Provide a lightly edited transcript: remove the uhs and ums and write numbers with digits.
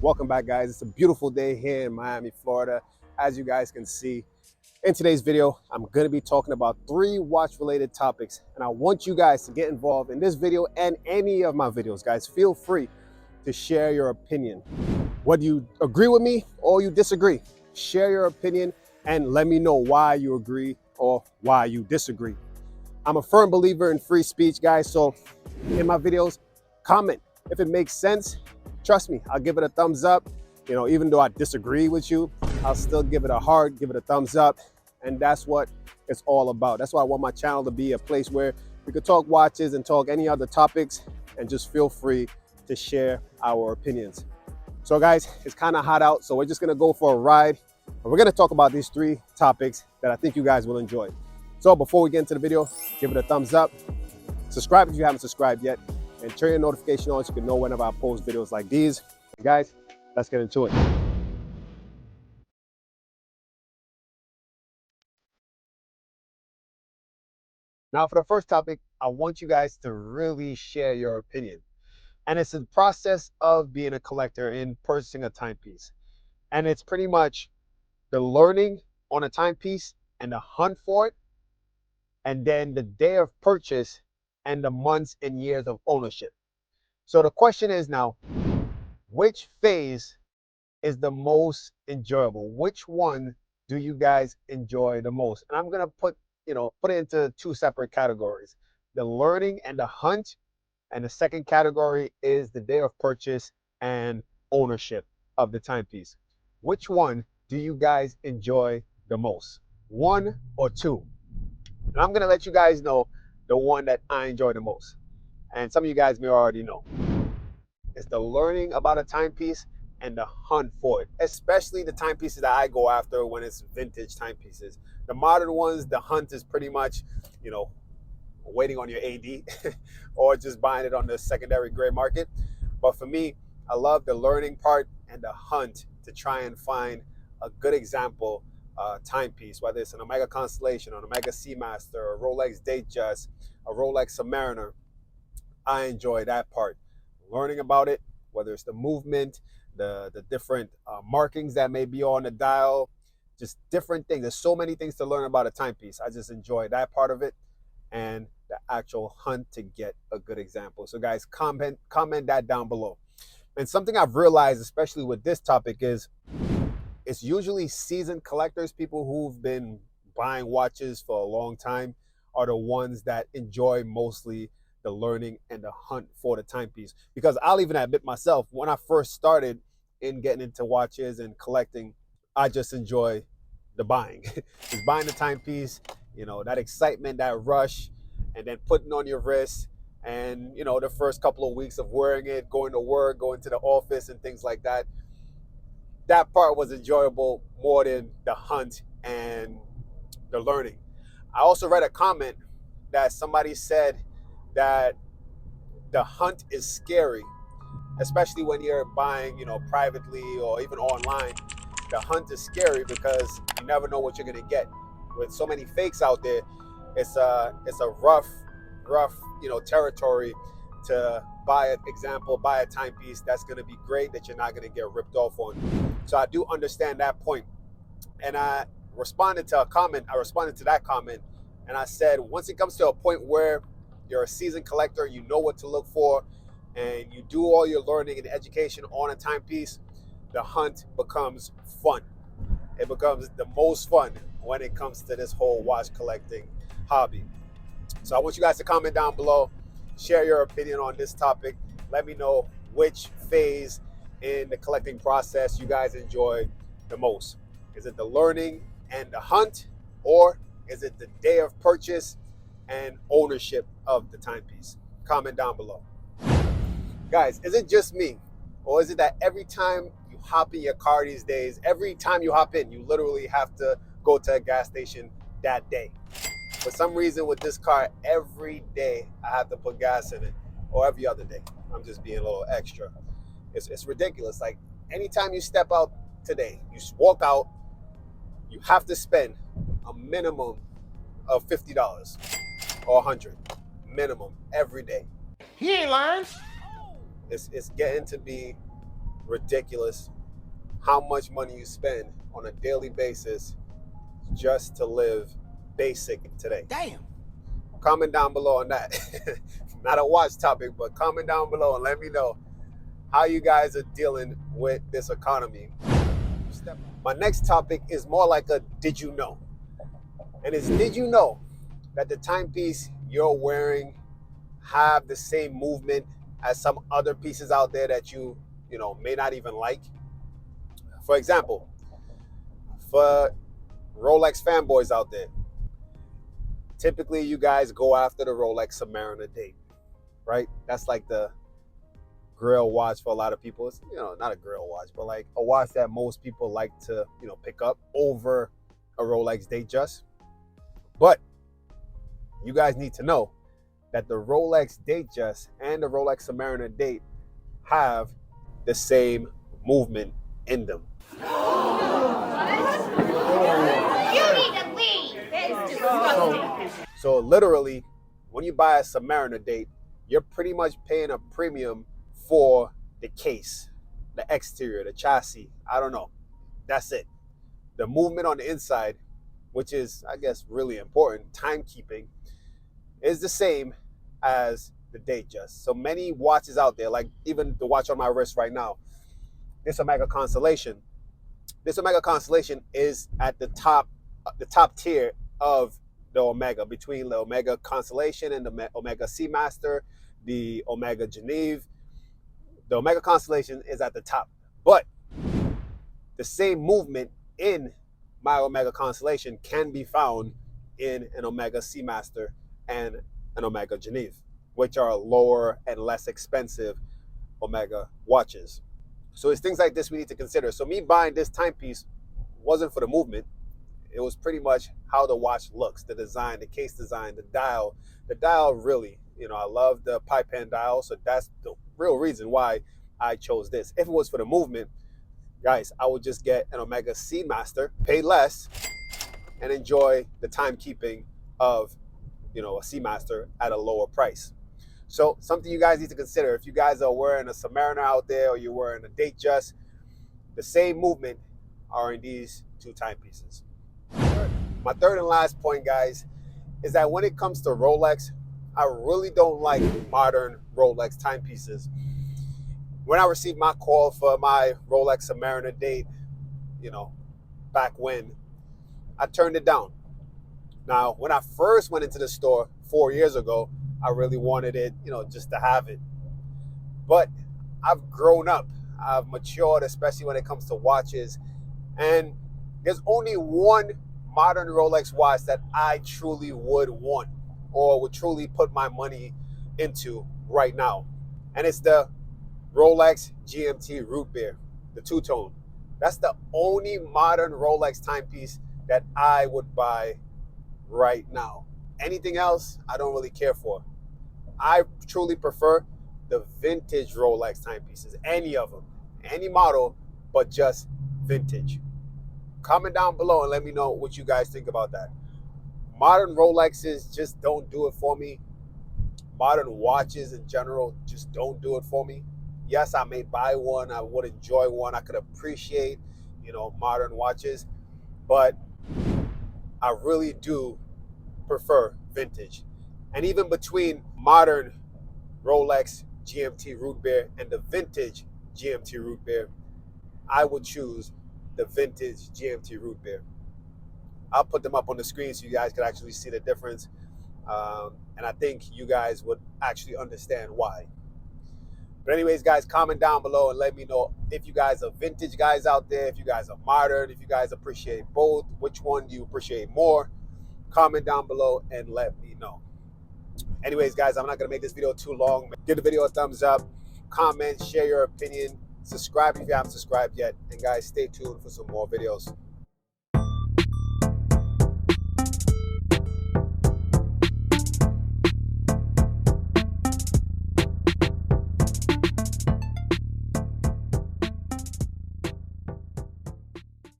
Welcome back, guys. It's a beautiful day here in Miami, Florida. As you guys can see, in today's video, I'm going to be talking about 3 watch-related topics, and I want you guys to get involved in this video and any of my videos. Guys, feel free to share your opinion. Whether you agree with me or you disagree, share your opinion and let me know why you agree or why you disagree. I'm a firm believer in free speech, guys, so in my videos, comment. If it makes sense, trust me, I'll give it a thumbs up. Even though I disagree with you, I'll still give it a heart, give it a thumbs up. And that's what it's all about. That's why I want my channel to be a place where we could talk watches and talk any other topics, and just feel free to share our opinions. So guys, it's kind of hot out, so we're just gonna go for a ride. And we're gonna talk about these 3 topics that I think you guys will enjoy. So before we get into the video, give it a thumbs up. Subscribe if you haven't subscribed yet, and turn your notification on so you can know whenever I post videos like these. And guys, let's get into it. Now for the first topic, I want you guys to really share your opinion. And it's the process of being a collector in purchasing a timepiece. And it's pretty much the learning on a timepiece and the hunt for it, and then the day of purchase and the months and years of ownership. So the question is now, which phase is the most enjoyable? Which one do you guys enjoy the most? And I'm gonna put it into 2 separate categories: the learning and the hunt, and the second category is the day of purchase and ownership of the timepiece. Which one do you guys enjoy the most? 1 or 2? And I'm gonna let you guys know the one that I enjoy the most. And some of you guys may already know. It's the learning about a timepiece and the hunt for it, especially the timepieces that I go after when it's vintage timepieces. The modern ones, the hunt is pretty much, waiting on your AD or just buying it on the secondary gray market. But for me, I love the learning part and the hunt to try and find a good example timepiece, whether it's an Omega Constellation, an Omega Seamaster, a Rolex Datejust, a Rolex Submariner. I enjoy that part. Learning about it, whether it's the movement, the different markings that may be on the dial, just different things. There's so many things to learn about a timepiece. I just enjoy that part of it, and the actual hunt to get a good example. So guys, comment that down below. And something I've realized, especially with this topic, is it's usually seasoned collectors, people who've been buying watches for a long time, are the ones that enjoy mostly the learning and the hunt for the timepiece. Because I'll even admit myself, when I first started in getting into watches and collecting, I just enjoy the buying. Just buying the timepiece, that excitement, that rush, and then putting on your wrist, and the first couple of weeks of wearing it, going to work, going to the office and things like that. That part was enjoyable more than the hunt and the learning. I also read a comment that somebody said that the hunt is scary, especially when you're buying, privately or even online. The hunt is scary because you never know what you're gonna get. With so many fakes out there, it's a rough, territory to buy a timepiece that's gonna be great that you're not gonna get ripped off on. So I do understand that point. And I responded to that comment, and I said, once it comes to a point where you're a seasoned collector, you know what to look for, and you do all your learning and education on a timepiece, the hunt becomes fun. It becomes the most fun when it comes to this whole watch collecting hobby. So I want you guys to comment down below, share your opinion on this topic. Let me know which phase in the collecting process you guys enjoy the most. Is it the learning and the hunt, or is it the day of purchase and ownership of the timepiece? Comment down below. Guys, is it just me, or is it that every time you hop in your car these days, every time you hop in, you literally have to go to a gas station that day? For some reason with this car, every day I have to put gas in it, or every other day. I'm just being a little extra. It's ridiculous. Like, anytime you step out today, you walk out, you have to spend a minimum of $50 or $100 minimum every day. He ain't lying. It's getting to be ridiculous how much money you spend on a daily basis just to live basic today. Damn. Comment down below on that. Not a watch topic, but comment down below and let me know how you guys are dealing with this economy. My next topic is more like a did you know? And it's did you know that the timepiece you're wearing have the same movement as some other pieces out there that you may not even like? For example, for Rolex fanboys out there, typically you guys go after the Rolex Submariner date, right? That's like the grill watch for a lot of people. It's not a grill watch, but like a watch that most people like to pick up over a Rolex Datejust. But you guys need to know that the Rolex Datejust and the Rolex Submariner date have the same movement in them. So literally, when you buy a Submariner date, you're pretty much paying a premium for the case, the exterior, the chassis. I don't know. That's it. The movement on the inside, which is, I guess, really important, timekeeping, is the same as the Datejust. So many watches out there, like even the watch on my wrist right now, this Omega Constellation. This Omega Constellation is at the top tier of the Omega, between the Omega Constellation and the Omega Seamaster, the Omega Geneve. The Omega Constellation is at the top, but the same movement in my Omega Constellation can be found in an Omega Seamaster and an Omega Geneve, which are lower and less expensive Omega watches. So it's things like this we need to consider. So me buying this timepiece wasn't for the movement. It was pretty much how the watch looks, the design, the case design, the dial. The dial really, I love the pipe hand dial, so that's the real reason why I chose this. If it was for the movement, guys, I would just get an Omega Seamaster, pay less, and enjoy the timekeeping of, a Seamaster at a lower price. So something you guys need to consider. If you guys are wearing a Submariner out there or you're wearing a Datejust, the same movement are in these two timepieces. My third and last point, guys, is that when it comes to Rolex, I really don't like modern Rolex timepieces. When I received my call for my Rolex Submariner date, back when, I turned it down. Now, when I first went into the store 4 years ago, I really wanted it, just to have it. But I've grown up, I've matured, especially when it comes to watches. And there's only one modern Rolex watch that I truly would want or would truly put my money into right now. And it's the Rolex GMT Root Beer, the two-tone. That's the only modern Rolex timepiece that I would buy right now. Anything else, I don't really care for. I truly prefer the vintage Rolex timepieces, any of them, any model, but just vintage. Comment down below and let me know what you guys think about that. Modern Rolexes just don't do it for me. Modern watches in general just don't do it for me. Yes, I may buy one. I would enjoy one. I could appreciate, modern watches, but I really do prefer vintage. And even between modern Rolex GMT Root Beer and the vintage GMT Root Beer, I would choose the vintage GMT Root Beer. I'll put them up on the screen so you guys can actually see the difference. And I think you guys would actually understand why. But anyways, guys, comment down below and let me know if you guys are vintage guys out there, if you guys are modern, if you guys appreciate both, which one do you appreciate more? Comment down below and let me know. Anyways, guys, I'm not going to make this video too long. Give the video a thumbs up, comment, share your opinion, subscribe if you haven't subscribed yet. And guys, stay tuned for some more videos.